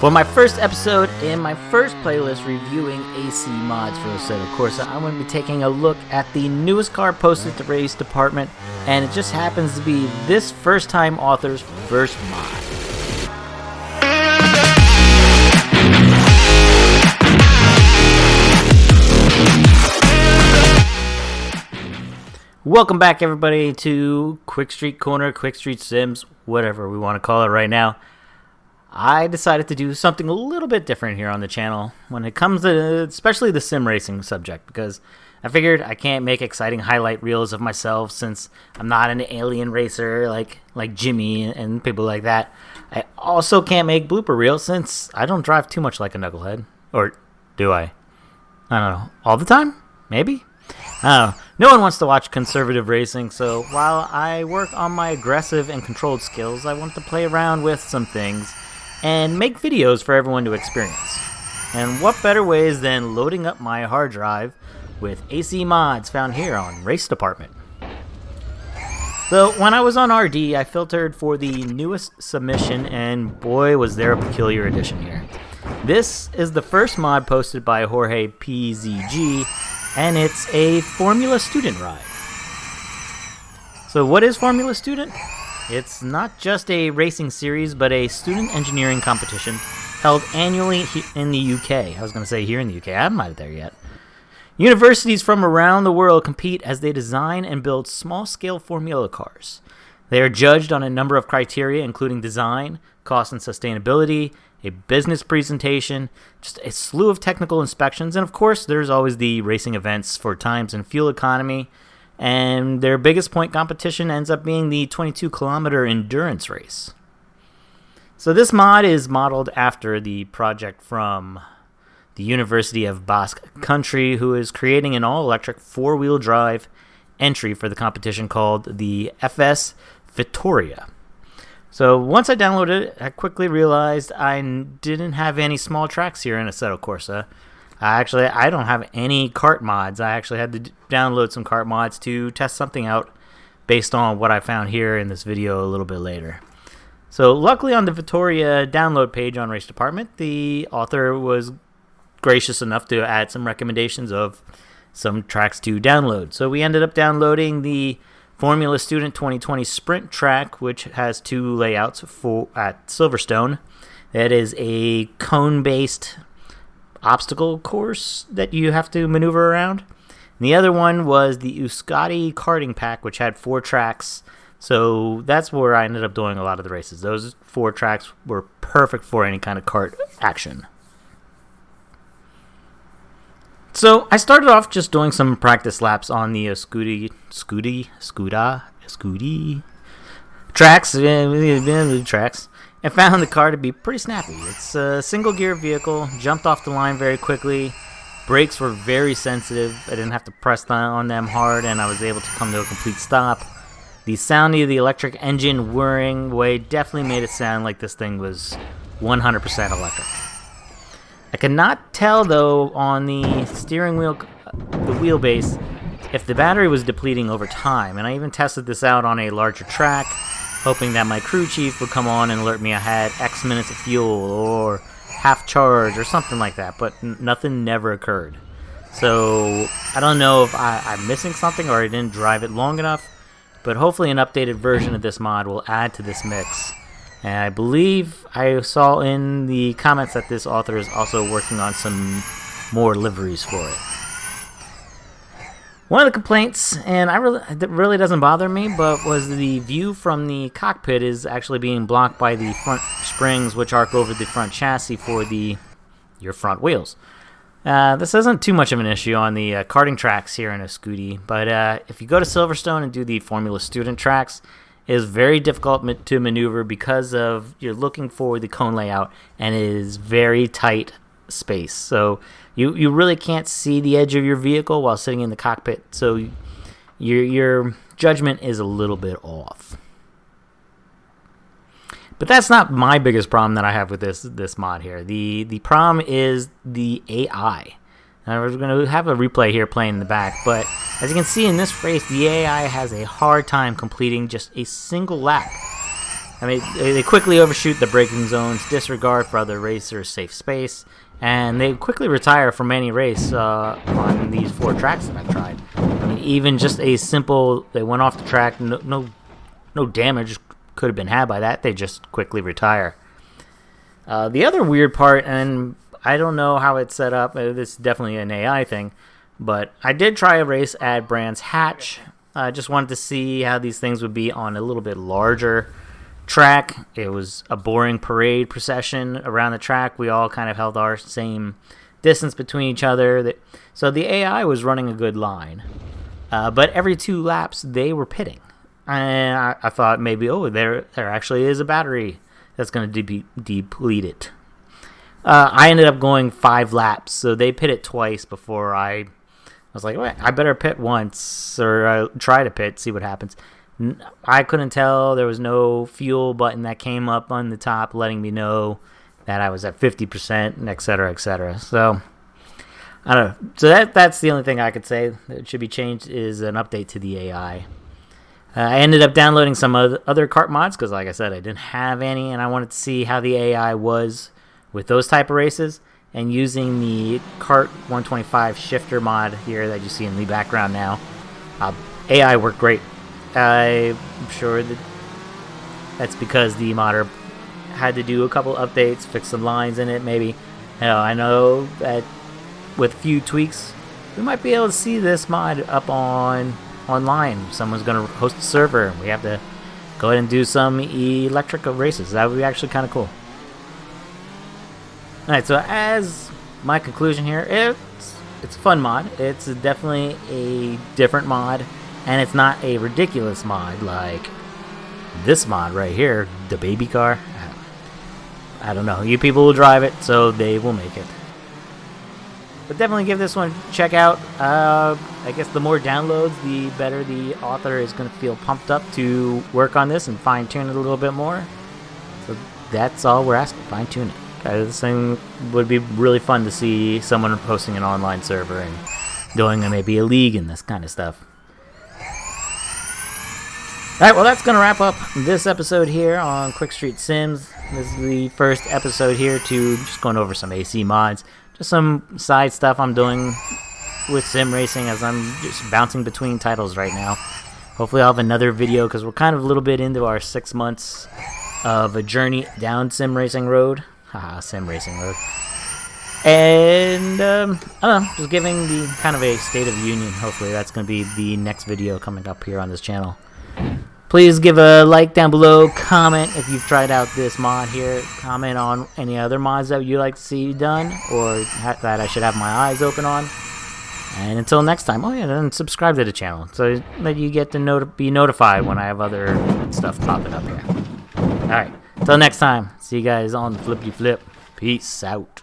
For my first episode in my first playlist reviewing AC mods for Assetto Corsa, I'm going to be taking a look at the newest car posted to Race Department, and it just happens to be this first-time author's first mod. Welcome back, everybody, to Qwikstreet Corner, Qwikstreet Sims, whatever we want to call it right now. I decided to do something a little bit different here on the channel when it comes to especially the sim racing subject, because I figured I can't make exciting highlight reels of myself since I'm not an alien racer like Jimmy and people like that. I also can't make blooper reels since I don't drive too much like a knucklehead. Or do I? I don't know. All the time? Maybe? I don't know. No one wants to watch conservative racing, so while I work on my aggressive and controlled skills, I want to play around with some things and make videos for everyone to experience. And what better ways than loading up my hard drive with AC mods found here on Race Department. So when I was on RD, I filtered for the newest submission, and boy was there a peculiar addition here. This is the first mod posted by Jorge PZG, and it's a Formula Student ride. So what is Formula Student? It's not just a racing series, but a student engineering competition held annually in the UK. I was going to say here in the UK. I'm not there yet. Universities from around the world compete as they design and build small-scale formula cars. They are judged on a number of criteria, including design, cost and sustainability, a business presentation, just a slew of technical inspections, and of course, there's always the racing events for times and fuel economy. And their biggest point competition ends up being the 22-kilometer endurance race. So this mod is modeled after the project from the University of Basque Country, who is creating an all-electric four-wheel drive entry for the competition called the FS Vitoria. So once I downloaded it, I quickly realized I didn't have any small tracks here in Assetto Corsa. I don't have any kart mods. I actually had to download some kart mods to test something out based on what I found here in this video a little bit later. So luckily on the Vitoria download page on Race Department, the author was gracious enough to add some recommendations of some tracks to download. So we ended up downloading the Formula Student 2020 Sprint track, which has two layouts at Silverstone. That is a cone-based obstacle course that you have to maneuver around. And the other one was the Euskadi karting pack, which had 4 tracks. So that's where I ended up doing a lot of the races. Those 4 tracks were perfect for any kind of kart action. So I started off just doing some practice laps on the Scudi tracks, and found the car to be pretty snappy. It's a single-gear vehicle, jumped off the line very quickly, brakes were very sensitive, I didn't have to press on them hard, and I was able to come to a complete stop. The sound of the electric engine whirring away definitely made it sound like this thing was 100% electric. I could not tell, though, on the steering wheel, the wheelbase, if the battery was depleting over time, and I even tested this out on a larger track, hoping that my crew chief would come on and alert me I had X minutes of fuel or half charge or something like that, but nothing never occurred. So I don't know if I'm missing something or I didn't drive it long enough, but hopefully an updated version of this mod will add to this mix. And I believe I saw in the comments that this author is also working on some more liveries for it. One of the complaints, and it really doesn't bother me, but was the view from the cockpit is actually being blocked by the front springs, which arc over the front chassis for your front wheels. This isn't too much of an issue on the karting tracks here in Ascudi, but if you go to Silverstone and do the Formula Student tracks, it is very difficult to maneuver because of you're looking for the cone layout, and it is very tight space. So you really can't see the edge of your vehicle while sitting in the cockpit, so your judgment is a little bit off. But that's not my biggest problem that I have with this mod here. The problem is the AI. And we're going to have a replay here playing in the back, but as you can see in this race, the AI has a hard time completing just a single lap. I mean, they quickly overshoot the braking zones, disregard for other racers' safe space, and they quickly retire from any race on these 4 tracks that I've tried. I mean, even just a simple, they went off the track, no damage could have been had by that. They just quickly retire. The other weird part, and I don't know how it's set up, this is definitely an AI thing, but I did try a race at Brands Hatch. I just wanted to see how these things would be on a little bit larger track. It was a boring parade procession around the track. We all kind of held our same distance between each other. So the AI was running a good line. But every 2 laps, they were pitting. And I thought maybe, there actually is a battery that's going to be depleted. I ended up going 5 laps, so they pitted twice before I was like, well, I better pit once, or try to pit, see what happens. I couldn't tell. There was no fuel button that came up on the top letting me know that I was at 50%, and et cetera, et cetera. So, I don't know. So that's the only thing I could say that should be changed is an update to the AI. I ended up downloading some other kart mods because, like I said, I didn't have any, and I wanted to see how the AI was with those type of races. And using the Kart 125 shifter mod here that you see in the background now, AI worked great. I'm sure that's because the modder had to do a couple updates, fix some lines in it, maybe. I know that with a few tweaks, we might be able to see this mod up online. Someone's going to host a server, and we have to go ahead and do some electric races. That would be actually kind of cool. Alright, so as my conclusion here, it's a fun mod. It's definitely a different mod. And it's not a ridiculous mod like this mod right here, the baby car. I don't know. You people will drive it, so they will make it. But definitely give this one a check out. I guess the more downloads, the better the author is going to feel pumped up to work on this and fine-tune it a little bit more. So that's all we're asking, fine-tune it. This thing would be really fun to see someone hosting an online server and doing maybe a league and this kind of stuff. Alright, well that's going to wrap up this episode here on Qwikstreet Sims. This is the first episode here to just going over some AC mods. Just some side stuff I'm doing with sim racing as I'm just bouncing between titles right now. Hopefully I'll have another video because we're kind of a little bit into our 6 months of a journey down sim racing road. Haha, sim racing road. And, I don't know, just giving the kind of a state of union. Hopefully that's going to be the next video coming up here on this channel. Please give a like down below, comment if you've tried out this mod here, comment on any other mods that you'd like to see done, or that I should have my eyes open on. And until next time, and subscribe to the channel, so that you get to be notified when I have other stuff popping up here. Alright, until next time, see you guys on the flippity flip. Peace out.